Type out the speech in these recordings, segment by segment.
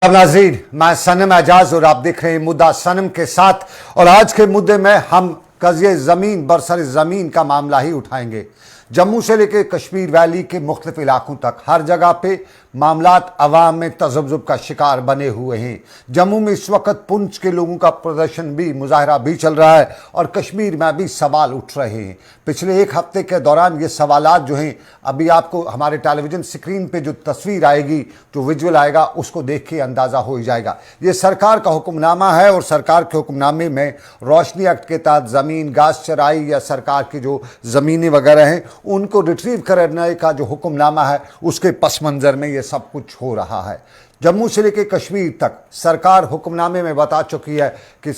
अब नाज़रीन, मैं सनम एजाज और आप देख रहे हैं मुद्दा सनम के साथ। और आज के मुद्दे में हम कज़िये ज़मीन बरसर ज़मीन का मामला ही उठाएंगे। जम्मू से लेकर कश्मीर वैली के मुख्तलिफ इलाकों तक हर जगह पे मामलात अवाम में तज़ब्ज़ुब का शिकार बने हुए हैं। जम्मू में इस वक्त पुंछ के लोगों का प्रदर्शन भी, मुजाहरा भी चल रहा है और कश्मीर में भी सवाल उठ रहे हैं। पिछले एक हफ्ते के दौरान ये सवालात जो हैं, अभी आपको हमारे टेलीविज़न स्क्रीन पे जो तस्वीर आएगी, जो विजुअल आएगा, उसको देख के अंदाज़ा हो ही जाएगा। ये सरकार का हुक्मनामा है और सरकार के हुक्मनामे में रोशनी एक्ट के तहत ज़मीन घास चराई या सरकार की जो ज़मीनें वगैरह हैं उनको रिट्रीव करने का जो हुक्मनामा है, उसके पस मंज़र में ये सब कुछ हो रहा है। जम्मू से लेकर कश्मीर तक सरकार हुक्मनामे में बता चुकी है कि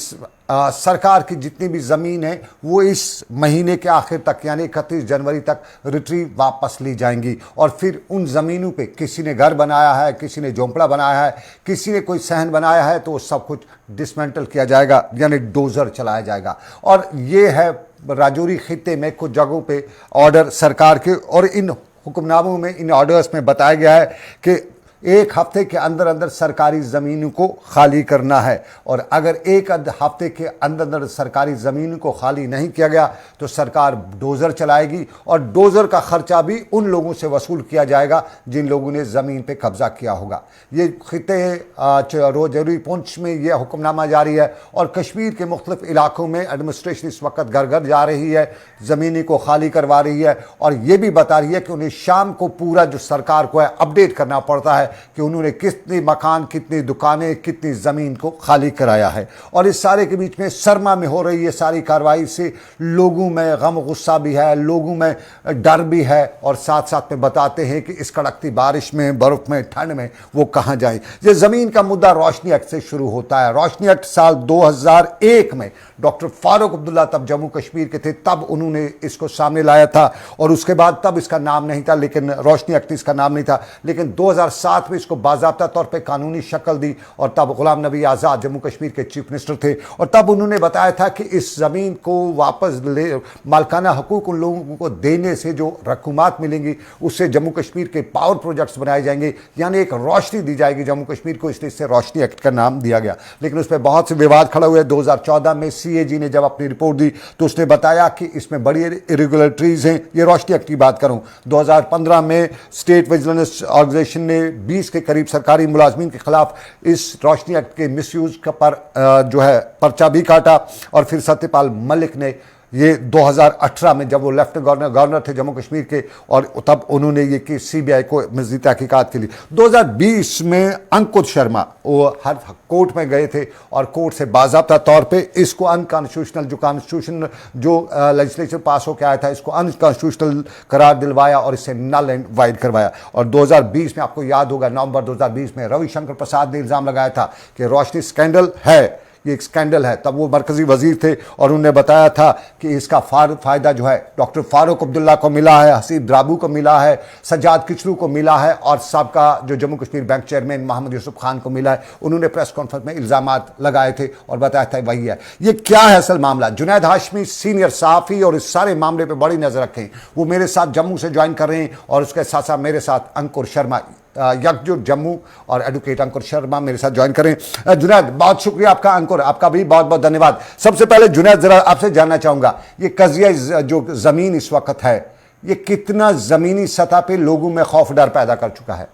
सरकार की जितनी भी ज़मीन है वो इस महीने के आखिर तक यानी 31 जनवरी तक रिट्रीव वापस ली जाएंगी। और फिर उन ज़मीनों पे किसी ने घर बनाया है, किसी ने झोंपड़ा बनाया है, किसी ने कोई सहन बनाया है, तो वो सब कुछ डिसमेंटल किया जाएगा, यानी डोज़र चलाया जाएगा। और ये है राजौरी खित्ते में कुछ जगहों पे ऑर्डर सरकार के, और इन हुक्मनामों में, इन ऑर्डर्स में बताया गया है कि एक हफ्ते के अंदर अंदर सरकारी ज़मीनों को खाली करना है। और अगर एक हफ्ते के अंदर अंदर सरकारी ज़मीन को खाली नहीं किया गया तो सरकार डोज़र चलाएगी और डोज़र का ख़र्चा भी उन लोगों से वसूल किया जाएगा जिन लोगों ने ज़मीन पे कब्ज़ा किया होगा। ये खित्ते राजौरी पुंछ में यह हुक्मनामा जारी है और कश्मीर के मुख्तलिफ इलाकों में एडमिनिस्ट्रेशन इस वक्त घर घर जा रही है, ज़मीनी को खाली करवा रही है और ये भी बता रही है कि उन्हें शाम को पूरा जो सरकार को है अपडेट करना पड़ता है कि उन्होंने कितने मकान, कितनी दुकानें, कितनी ज़मीन को खाली कराया है। और इस सारे के बीच में सरमा में हो रही है सारी कार्रवाई से लोगों में गम गुस्सा भी है, लोगों में डर भी है और साथ साथ में बताते हैं कि इस कड़कती बारिश में, बर्फ़ में, ठंड में वो कहाँ जाएं। ये ज़मीन का मुद्दा रोशनी एक्ट से शुरू होता है। रोशनी एक्ट साल 2001 में डॉक्टर फारूक अब्दुल्ला तब जम्मू कश्मीर के थे, तब उन्होंने इसको सामने लाया था और उसके बाद तब इसका नाम नहीं था, लेकिन रोशनी एक्ट इसका नाम नहीं था। लेकिन 2007 में इसको बाज़ाब्ता तौर पे कानूनी शक्ल दी और तब गुलाम नबी आज़ाद जम्मू कश्मीर के चीफ मिनिस्टर थे और तब उन्होंने बताया था कि इस ज़मीन को वापस ले, मालकाना हकूक़ उन लोगों को देने से जो रकूमात मिलेंगी उससे जम्मू कश्मीर के पावर प्रोजेक्ट्स बनाए जाएंगे, यानी एक रोशनी दी जाएगी जम्मू कश्मीर को, इसलिए इससे रोशनी एक्ट का नाम दिया गया। लेकिन उस पर बहुत से विवाद खड़ा हुए। 2014 में CAG ने जब अपनी रिपोर्ट दी तो उसने बताया कि इसमें बड़ी इरेगुलरिटीज़ हैं। ये रोशनी एक्ट की बात करूँ, 2015 में स्टेट विजिलेंस ऑर्गेनाइजेशन ने 20 के करीब सरकारी मुलाजमीन के खिलाफ इस रोशनी एक्ट के मिसयूज पर जो है पर्चा भी काटा। और फिर सत्यपाल मलिक ने ये 2018 में जब वो लेफ्टिनेंट गवर्नर थे जम्मू कश्मीर के, और तब उन्होंने ये कि CBI को मज़ीद तहकीकात के लिए 2020 में अंकुर शर्मा वो हर कोर्ट में गए थे और कोर्ट से बाज़ाब्ता तौर पे इसको अनकॉन्स्टिट्यूशनल, जो कॉन्स्टिट्यूशन जो लेजिस्लेचर पास होकर आया था, इसको अनकॉन्स्टिट्यूशनल करार दिलवाया और इससे नल एंड वाइड करवाया। और 2020 में आपको याद होगा, नवंबर 2020 में रविशंकर प्रसाद ने इल्ज़ाम लगाया था कि रोशनी स्कैंडल है, ये एक स्कैंडल है। तब वो मरकज़ी वज़ीर थे और उन्होंने बताया था कि इसका फ़ायदा जो है डॉक्टर फारूक अब्दुल्ला को मिला है, हसीब द्राबू को मिला है, सज्जाद किचलू को मिला है और सबका जो जम्मू कश्मीर बैंक चेयरमैन मोहम्मद यूसुफ खान को मिला है। उन्होंने प्रेस कॉन्फ्रेंस में इल्ज़ामात लगाए थे और बताया था वही है। ये क्या है असल मामला? जुनैद हाशमी सीनियर सहाफ़ी और इस सारे मामले पर बड़ी नज़र रखें, वो मेरे साथ जम्मू से ज्वाइन कर रहे हैं और उसके साथ साथ मेरे साथ अंकुर शर्मा, यकजुट जम्मू और एडवोकेट अंकुर शर्मा मेरे साथ ज्वाइन करें। जुनैद, बहुत शुक्रिया आपका। अंकुर, आपका भी बहुत बहुत धन्यवाद। सबसे पहले जुनैद, जरा आपसे जानना चाहूंगा, ये कज़िया जो ज़मीन इस वक्त है, ये कितना ज़मीनी सतह पे लोगों में खौफ डर पैदा कर चुका है?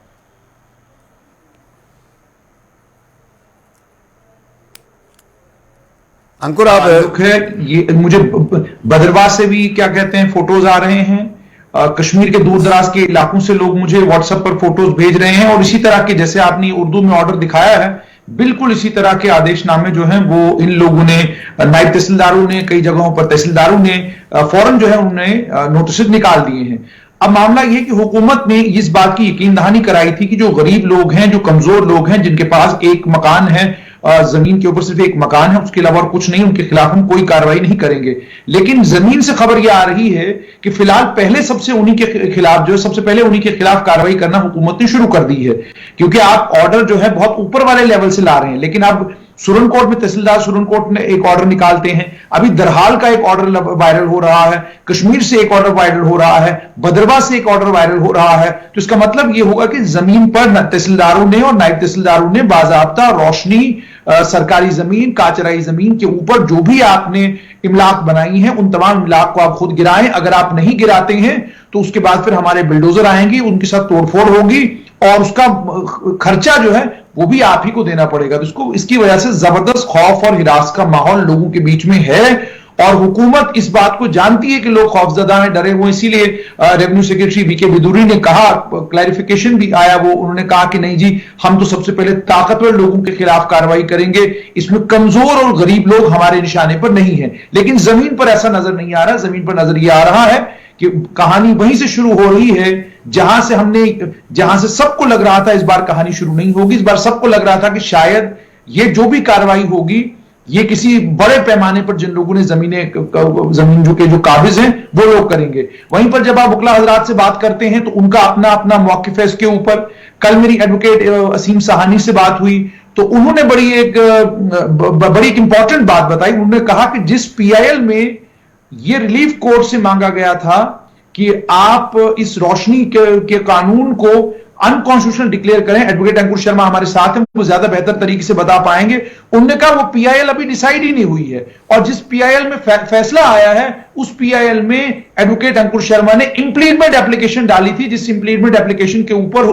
अंकुर, आप दुख है ये, मुझे भद्रवाह से भी क्या कहते हैं फोटोज आ रहे हैं, कश्मीर के दूर दराज के इलाकों से लोग मुझे व्हाट्सएप पर फोटोज भेज रहे हैं और इसी तरह के, जैसे आपने उर्दू में ऑर्डर दिखाया है, बिल्कुल इसी तरह के आदेशनामे जो हैं वो इन लोगों ने, नायब तहसीलदारों ने, कई जगहों पर तहसीलदारों ने फौरन जो है उन्होंने नोटिस निकाल दिए हैं। अब मामला यह है कि हुकूमत ने इस बात की यकीन दहानी कराई थी कि जो गरीब लोग हैं, जो कमजोर लोग हैं, जिनके पास एक मकान है, जमीन के ऊपर सिर्फ एक मकान है, उसके अलावा और कुछ नहीं, उनके खिलाफ हम कोई कार्रवाई नहीं करेंगे। लेकिन जमीन से खबर यह आ रही है कि फिलहाल पहले सबसे उन्हीं के खिलाफ जो है, सबसे पहले उन्हीं के खिलाफ कार्रवाई करना हुकूमत ने शुरू कर दी है, क्योंकि आप ऑर्डर जो है बहुत ऊपर वाले लेवल से ला रहे हैं। लेकिन अब सुरनकोट में तहसीलदार सुरनकोट ने एक ऑर्डर निकालते हैं, अभी दरहाल का एक ऑर्डर वायरल हो रहा है, कश्मीर से एक ऑर्डर वायरल हो रहा है, भद्रवाह से एक ऑर्डर वायरल हो रहा है। तो इसका मतलब यह होगा कि जमीन पर तहसीलदारों ने और नायब तहसीलदारों ने बाजाबता रोशनी, सरकारी जमीन, काचराई जमीन के ऊपर जो भी आपने इमलाक बनाई हैं उन तमाम इमलाक को आप खुद गिराएं। अगर आप नहीं गिराते हैं तो उसके बाद फिर हमारे बिल्डोजर आएंगे, उनके साथ तोड़फोड़ होगी और उसका खर्चा जो है वो भी आप ही को देना पड़ेगा। तो इसकी वजह से जबरदस्त खौफ और हिरास का माहौल लोगों के बीच में है और हुकूमत इस बात को जानती है कि लोग खौफजदा हैं, डरे हुए। इसीलिए रेवेन्यू सेक्रेटरी वीके बिदुरी ने कहा, क्लैरिफिकेशन भी आया, वो उन्होंने कहा कि नहीं जी, हम तो सबसे पहले ताकतवर लोगों के खिलाफ कार्रवाई करेंगे, इसमें कमजोर और गरीब लोग हमारे निशाने पर नहीं है। लेकिन जमीन पर ऐसा नजर नहीं आ रहा। जमीन पर नजर यह आ रहा है कि कहानी वहीं से शुरू हो रही है जहां से सबको लग रहा था इस बार कहानी शुरू नहीं होगी। इस बार सबको लग रहा था कि शायद ये जो भी कार्रवाई होगी ये किसी बड़े पैमाने पर जिन लोगों ने जमीन जो काबिज हैं वो लोग करेंगे। वहीं पर जब आप वकला हजरात से बात करते हैं तो उनका अपना अपना मौकिफ है इसके ऊपर। कल मेरी एडवोकेट असीम सहानी से बात हुई तो उन्होंने बड़ी एक इंपॉर्टेंट बात बताई। उन्होंने कहा कि जिस पीआईएल में ये रिलीफ कोर्ट से मांगा गया था कि आप इस रोशनी के कानून को अनकॉन्स्टिट्यूशनल डिक्लेयर करें, एडवोकेट अंकुर शर्मा हमारे साथ हैं, वो ज्यादा बेहतर तरीके से बता पाएंगे। उन्होंने कहा वो पीआईएल अभी डिसाइड ही नहीं हुई है और जिस पीआईएल में फैसला आया है उस पीआईएल में एडवोकेट अंकुर शर्मा ने इंप्लीमेंट एप्लीकेशन डाली थी, जिस इंप्लीमेंट एप्लीकेशन के ऊपर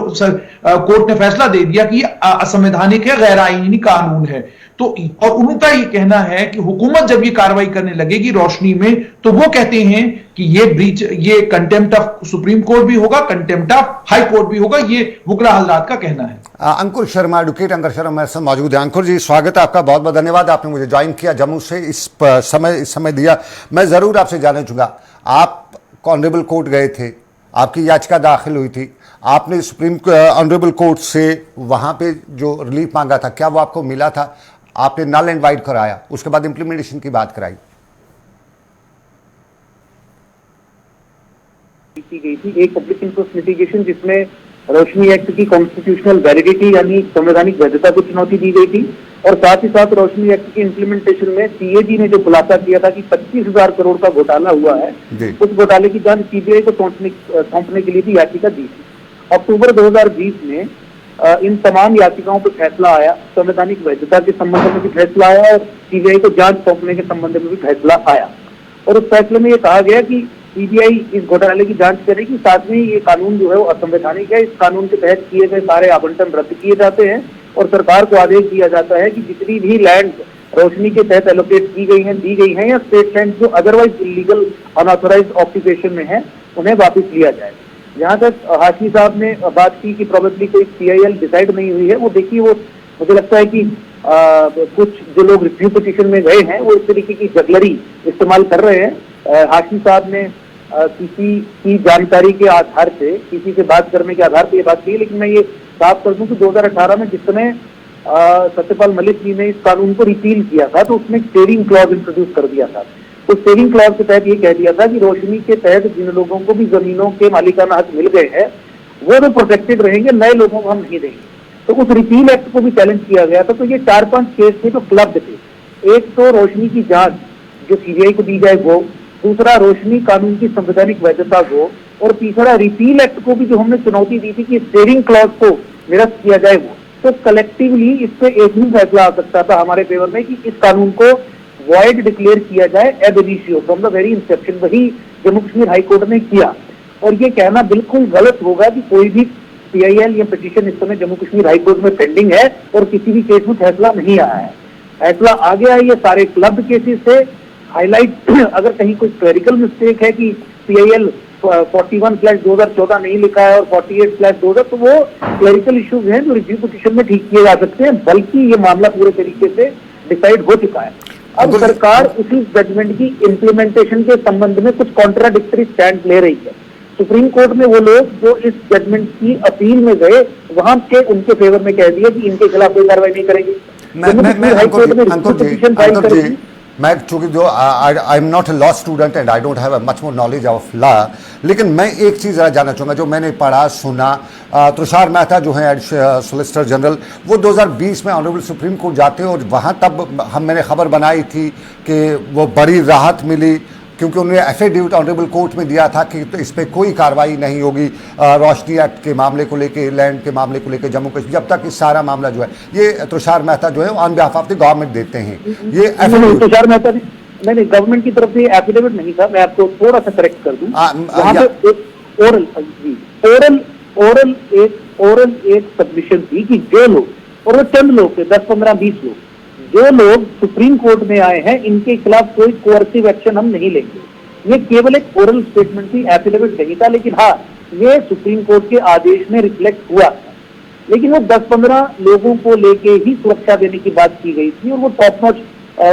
कोर्ट ने फैसला दे दिया कि असंवैधानिक है, गैर आईनी कानून है। तो और उनका ये कहना है कि हुकूमत जब ये कार्रवाई करने लगेगी रोशनी में तो वो कहते हैं कि ये कंटेम्प्ट ऑफ सुप्रीम कोर्ट भी होगा, कंटेम्प्ट ऑफ हाई कोर्ट भी होगा। ये वकला हजरात का कहना है। अंकुर शर्मा, एडवोकेट अंकुर शर्मा मेरे साथ मौजूद है। अंकुर जी, स्वागत है आपका, बहुत बहुत धन्यवाद, आपने मुझे ज्वाइन किया जम्मू से, इस समय दिया। मैं जरूर आपसे जानना चाहूंगा, आप ऑनरेबल कोर्ट गए थे, आपकी याचिका दाखिल हुई थी, आपने सुप्रीम ऑनरेबल कोर्ट से वहां पे जो रिलीफ मांगा था, क्या वो आपको मिला था? आपने नल एंड वाइड कराया, उसके बाद इंप्लीमेंटेशन की बात कराई की गई थी। एक पब्लिक इंटरेस्ट लिटिगेशन जिसमें रोशनी एक्ट की कॉन्स्टिट्यूशनल वैलिडिटी यानी संवैधानिक वैधता को चुनौती दी गई थी और साथ ही साथ रोशनी एक्ट की इम्प्लीमेंटेशन में सीएजी ने जो खुलासा किया था कि 25,000 करोड़ का घोटाला हुआ है, उस घोटाले की जांच सीबीआई को सौंपने के लिए भी याचिका दी थी। अक्टूबर 2020 में इन तमाम याचिकाओं पर फैसला आया, संवैधानिक वैधता के संबंध में भी फैसला आया और सीबीआई को जांच सौंपने के संबंध में भी फैसला आया। और उस फैसले में यह कहा गया कि सीबीआई इस घोटाले की जांच करेगी, साथ में ये कानून जो है वो असंवैधानिक है। इस कानून के तहत किए गए सारे आवंटन रद्द किए जाते हैं और सरकार को आदेश दिया जाता है कि जितनी भी लैंड रोशनी के तहत एलोकेट की गई हैं, दी गई हैं या स्टेट लैंड जो अदरवाइज इलीगल अनऑथराइज्ड ऑक्यूपेशन में है उन्हें वापस लिया जाए। जहां तक हाशमी साहब ने बात की कि प्रोबेबली कोई पीआईएल डिसाइड नहीं हुई है, वो देखिए, वो मुझे लगता है कि कुछ जो लोग रिव्यू पिटीशन में गए हैं वो इस तरीके की जगलरी इस्तेमाल कर रहे हैं। हाशमी साहब ने किसी की जानकारी के आधार से, किसी से बात करने के आधार पर ये बात की, लेकिन मैं ये साफ कर दूं कि 2018 में जिस समय सत्यपाल मलिक जी ने इस कानून को रिपील किया था तो उसमें सेविंग क्लॉज इंट्रोड्यूस कर दिया था। तो सेविंग क्लॉज के तहत ये कह दिया था कि रोशनी के तहत जिन लोगों को भी जमीनों के मालिकाना हक मिल गए हैं वो तो प्रोटेक्टेड रहेंगे, नए लोगों को हम नहीं देंगे। तो उस रिपील एक्ट को भी चैलेंज किया गया था। तो ये 4-5 केस थे जो क्लब्ड थे। एक तो रोशनी की जांच जो सीबीआई को दी जाए वो, दूसरा रोशनी कानून की संवैधानिक वैधता को, और तीसरा रिपील एक्ट को भी जो हमने चुनौती दी थी कि सेविंग क्लॉज को निरस्त किया जाए वो। तो कलेक्टिवली इस पे एक ही फैसला आ सकता था हमारे फेवर में कि इस कानून को वॉइड डिक्लेयर किया जाए एब initio from the very Inception. वही जम्मू कश्मीर हाई कोर्ट ने किया और ये कहना बिल्कुल गलत होगा कि कोई भी पीआईएल या पिटीशन इस समय जम्मू कश्मीर हाई कोर्ट में पेंडिंग है और किसी भी केस में फैसला नहीं आया है। फैसला आ गया है ये सारे क्लब केसेस से। हाईलाइट अगर कहीं कोई क्लरिकल मिस्टेक है कि पीआईएल 41/2014 नहीं लिखा है और 48/2000, तो वो क्लरिकल इश्यूज हैं जो रिव्यू पिटीशन में ठीक किए जा सकते हैं, बल्कि ये मामला पूरे तरीके से डिसाइड हो चुका है। अब सरकार उसी जजमेंट की इम्प्लीमेंटेशन के संबंध में कुछ कॉन्ट्राडिक्टरी स्टैंड ले रही है। सुप्रीम कोर्ट में वो लोग जो इस जजमेंट की अपील में गए वहां के उनके फेवर में कह दिया कि इनके खिलाफ कोई कार्रवाई नहीं करेंगे। मैं चूंकि जो I am not a law student and I don't have much more knowledge of law, लेकिन मैं एक चीज़ ज़रा जानना चाहूँगा जो मैंने पढ़ा सुना। तुषार मेहता जो हैं सोलिसिटर जनरल, वो 2020 में ऑनरेबल सुप्रीम कोर्ट जाते हैं और वहाँ तब मैंने खबर बनाई थी कि वो बड़ी राहत मिली, क्योंकि उन्होंने एफिडेविट ऑनरेबल कोर्ट में दिया था कि तो इस पर कोई कार्रवाई नहीं होगी रोशनी एक्ट के मामले को लेके, लैंड के मामले को लेके जम्मू कश्मीर, जब तक इस सारा मामला जो है ये तुषार मेहता जो है on behalf of the government देते हैं ये एफिडेविट। तुषार मेहता नहीं, गवर्नमेंट की तरफ से एफिडेविट नहीं था। मैं आपको थोड़ा सा करेक्ट कर दूं, वहां पे एक ओरल एक सबमिशन थी कि जो लोग, और वो चंद लोग थे, 10-15-20 लोग, जो लोग सुप्रीम कोर्ट में आए हैं इनके खिलाफ कोई कोर्सिव एक्शन हम नहीं लेंगे। ये केवल एक ओरल स्टेटमेंट थी, एफिडेविट नहीं था, लेकिन हाँ ये सुप्रीम कोर्ट के आदेश में रिफ्लेक्ट हुआ था। लेकिन वो 10-15 लोगों को लेके ही सुरक्षा देने की बात की गई थी और वो टॉप नॉच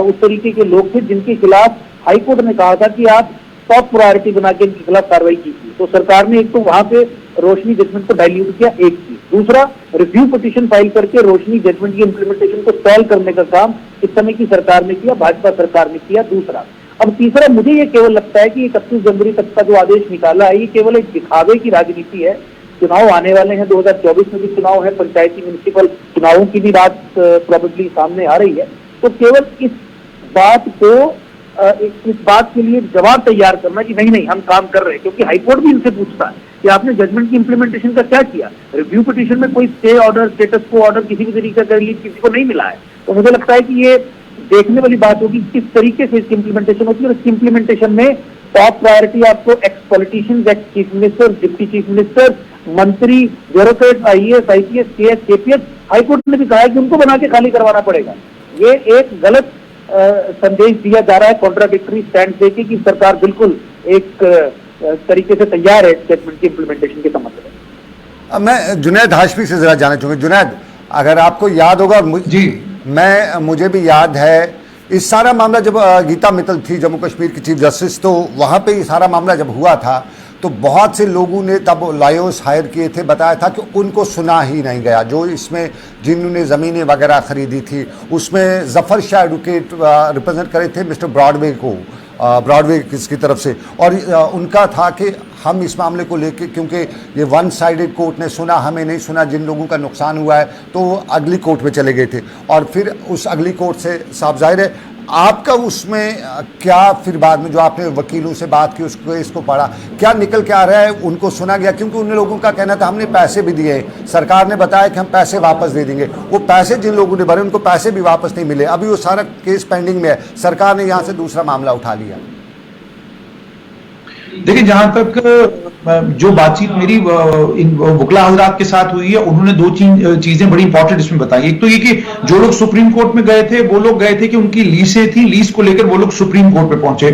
उस तरीके के लोग थे जिनके खिलाफ हाईकोर्ट ने कहा था कि आप टॉप प्रायोरिटी बना के इनके खिलाफ कार्रवाई कीजिए। तो सरकार ने एक तो वहां पे रोशनी जजमेंट को डाइल्यूट किया, एक चीज। दूसरा, रिव्यू पिटीशन फाइल करके रोशनी जजमेंट की इंप्लीमेंटेशन को स्टॉल करने का काम इस समय की सरकार ने किया, भाजपा सरकार ने किया। दूसरा, अब तीसरा, मुझे ये केवल लगता है कि 31 जनवरी तक का जो आदेश निकाला है ये केवल एक दिखावे की राजनीति है। चुनाव आने वाले हैं, 2024 में भी चुनाव है, पंचायती म्युनिसिपल चुनावों की भी बात प्रोबेबली सामने आ रही है। तो केवल इस बात के लिए जवाब तैयार करना कि नहीं हम काम कर रहे हैं, क्योंकि हाईकोर्ट भी इनसे पूछता है कि आपने जजमेंट की इंप्लीमेंटेशन का क्या किया। रिव्यू पिटीशन में कोई स्टे ऑर्डर, स्टेटस को ऑर्डर किसी भी तरीके का रिलीफ किसी को नहीं मिला है। तो मुझे लगता है कि ये देखने वाली बात होगी किस तरीके से इसकी इंप्लीमेंटेशन होती है, और इसकी इंप्लीमेंटेशन में टॉप प्रायोरिटी आपको ex politicians, ex chief minister, deputy chief minister, मंत्री, bureaucrat, IAS, IPS, KS, KPS, high court ने भी कहा है कि उनको बना के खाली करवाना पड़ेगा। ये एक गलत संदेश दिया जा रहा है, कॉन्ट्राडिक्टरी स्टैंड देके कि सरकार बिल्कुल एक तरीके से तैयार है जजमेंट की इंप्लीमेंटेशन के संबंध में। अब मैं जुनैद हाशमी से जरा जानना चाहूंगा। जुनैद, अगर आपको याद होगा, मुझे भी याद है इस सारा मामला जब गीता मित्तल थी जम्मू कश्मीर की चीफ जस्टिस, तो वहाँ पे ये सारा मामला जब हुआ था तो बहुत से लोगों ने तब लॉयर्स हायर किए थे, बताया था कि उनको सुना ही नहीं गया। जो इसमें जिन्होंने ज़मीनें वगैरह ख़रीदी थी उसमें जफ़र शाह एडवोकेट रिप्रेजेंट करे थे मिस्टर ब्रॉडवे को, ब्रॉडवे की तरफ से, और उनका था कि हम इस मामले को लेके, क्योंकि ये वन साइडेड कोर्ट ने सुना, हमें नहीं सुना, जिन लोगों का नुकसान हुआ है तो वो अगली कोर्ट में चले गए थे। और फिर उस अगली कोर्ट से साफ जाहिर है आपका उसमें क्या, फिर बाद में जो आपने वकीलों से बात की, उसको इसको पढ़ा, क्या निकल के आ रहा है? उनको सुना गया? क्योंकि उन लोगों का कहना था हमने पैसे भी दिए, सरकार ने बताया कि हम पैसे वापस दे देंगे। वो पैसे जिन लोगों ने भरे उनको पैसे भी वापस नहीं मिले। अभी वो सारा केस पेंडिंग में है, सरकार ने यहाँ से दूसरा मामला उठा लिया। देखिए, जहां तक जो बातचीत मेरी इन वकला हजरात के साथ हुई है, उन्होंने दो चीजें बड़ी इंपॉर्टेंट इसमें बताई। एक तो ये कि जो लोग सुप्रीम कोर्ट में गए थे वो लोग गए थे कि उनकी लीसें थी, लीज को लेकर वो लोग सुप्रीम कोर्ट में पहुंचे।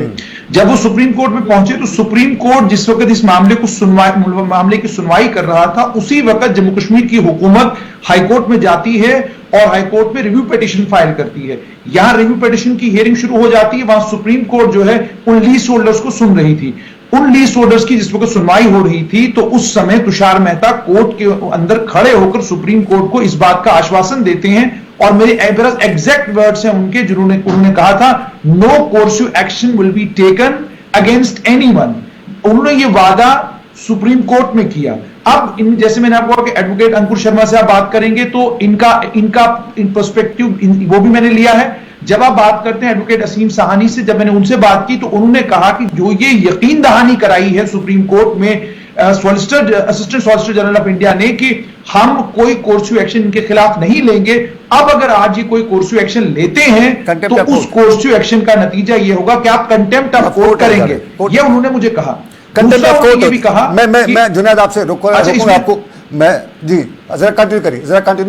जब वो सुप्रीम कोर्ट में पहुंचे तो सुप्रीम कोर्ट जिस वक्त इस मामले की सुनवाई कर रहा था, उसी वक्त जम्मू कश्मीर की हुकूमत हाईकोर्ट में जाती है और हाईकोर्ट में रिव्यू पिटीशन फाइल करती है। यहां रिव्यू पिटीशन की हियरिंग शुरू हो जाती है, वहां सुप्रीम कोर्ट जो है उन लीज होल्डर्स को सुन रही थी। उन लीज होल्डर्स की जिस वक्त सुनवाई हो रही थी तो उस समय तुषार मेहता कोर्ट के अंदर खड़े होकर सुप्रीम कोर्ट को इस बात का आश्वासन देते हैं, और मेरे एग्जैक्ट वर्ड्स हैं उनके, जिन्होंने कहा था no coercive action will be taken against anyone. उन्होंने ये वादा सुप्रीम कोर्ट में किया। अब जैसे मैंने आपको कहा कि एडवोकेट अंकुर शर्मा से आप बात करेंगे तो इनका पर्सपेक्टिव वो भी मैंने लिया है। जब आप बात करते हैं एडवोकेट असीम साहनी से, जब मैंने उनसे बात की तो उन्होंने कहा कि जो ये यकीन दहानी कराई है सुप्रीम कोर्ट में assistant solicitor general of India ने कि हम कोई कोर्सिव एक्शन इनके खिलाफ नहीं लेंगे, अब अगर आज ये कोई कोर्सिव एक्शन लेते हैं तो उस कोर्सिव एक्शन का नतीजा ये होगा कि आप कंटेम्प्ट ऑफ कोर्ट करेंगे। ये उन्होंने मुझे कहा। कंटेम्प्ट ऑफ कोर्ट भी कहा। मैं जुनैद आपसे रुकूंगा आपको, मैं जी जरा कंटिन्यू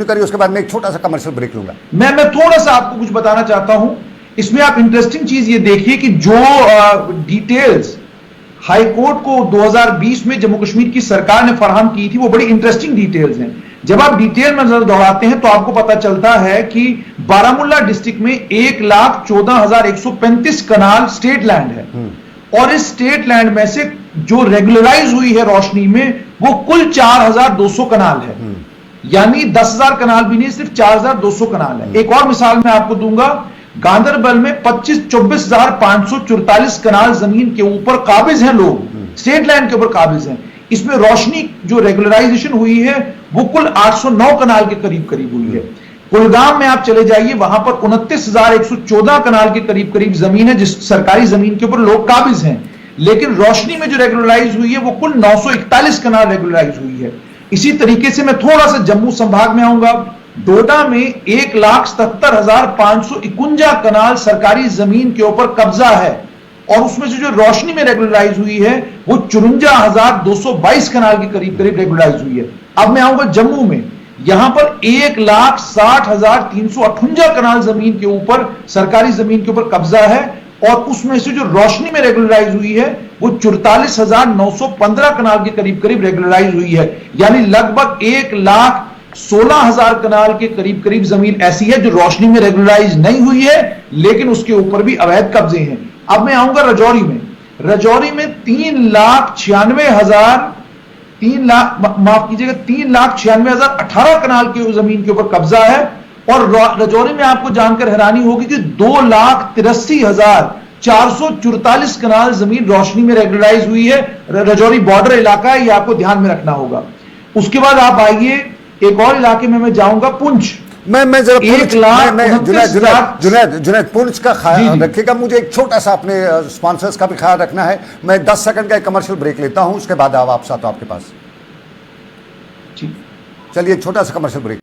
करिए, उसके बाद मैं एक छोटा सा कमर्शियल ब्रेक लूंगा। मैं थोड़ा सा आपको कुछ बताना चाहता हूं। इसमें आप इंटरेस्टिंग चीज ये देखिए कि जो डिटेल्स हाईकोर्ट को 2020 में जम्मू कश्मीर की सरकार ने फराहम की थी वो बड़ी इंटरेस्टिंग डिटेल्स हैं। जब आप डिटेल में नजर दौड़ाते हैं तो आपको पता चलता है कि बारामूला डिस्ट्रिक्ट में 1,14,135 कनाल स्टेट लैंड है, और इस स्टेट लैंड में से जो रेगुलराइज हुई है रोशनी में वो कुल 4,200 कनाल है। यानी 10,000 कनाल भी नहीं, सिर्फ 4,200 कनाल है। एक और मिसाल मैं आपको दूंगा, गांधरबल में 24,544 कनाल जमीन के ऊपर काबिज हैं लोग, स्टेट लैंड के ऊपर काबिज हैं। इसमें रोशनी जो रेगुलराइजेशन हुई है वो कुल 809 कनाल के करीब करीब हुई है। कुलगाम में आप चले जाइए, वहां पर 29,114 कनाल के करीब करीब जमीन है जिस सरकारी जमीन के ऊपर लोग काबिज हैं, लेकिन रोशनी में जो रेगुलराइज हुई है वो कुल 941 कनाल रेगुलराइज हुई है। इसी तरीके से मैं थोड़ा सा जम्मू संभाग में आऊंगा। डोडा में 1,77,551 कनाल सरकारी जमीन के ऊपर कब्जा है और उसमें से जो रोशनी में रेगुलराइज हुई है वो 54,222 कनाल के करीब करीब रेगुलराइज हुई है। अब मैं आऊंगा जम्मू में, यहां पर 1,60,358 कनाल जमीन के ऊपर सरकारी जमीन के ऊपर कब्जा है और उसमें से जो रोशनी में रेगुलराइज हुई है वो 44,915 कनाल के करीब करीब रेगुलराइज हुई है। यानी लगभग 1,16,000 कनाल के करीब करीब जमीन ऐसी है जो रोशनी में रेगुलराइज नहीं हुई है, लेकिन उसके ऊपर भी अवैध कब्जे हैं। अब मैं आऊंगा रजौरी में। रजौरी में 3,96,018 कनाल की जमीन के ऊपर कब्जा है और रजौरी में आपको जानकर हैरानी होगी कि 2,83,444 कनाल जमीन रोशनी में रेगुलराइज हुई है। रजौरी बॉर्डर इलाका है, ये आपको ध्यान में रखना होगा। उसके बाद आप आइए एक और इलाके में मैं जाऊंगा, पुंछ। मैं जरा जुनैद पुंछ का ख्याल रखिएगा। मुझे एक छोटा सा अपने स्पॉन्सर्स का भी ख्याल रखना है। मैं 10 सेकंड का एक कमर्शियल ब्रेक लेता हूं, उसके बाद आप वापस आता हूं आपके पास। चलिए, छोटा सा कमर्शियल ब्रेक।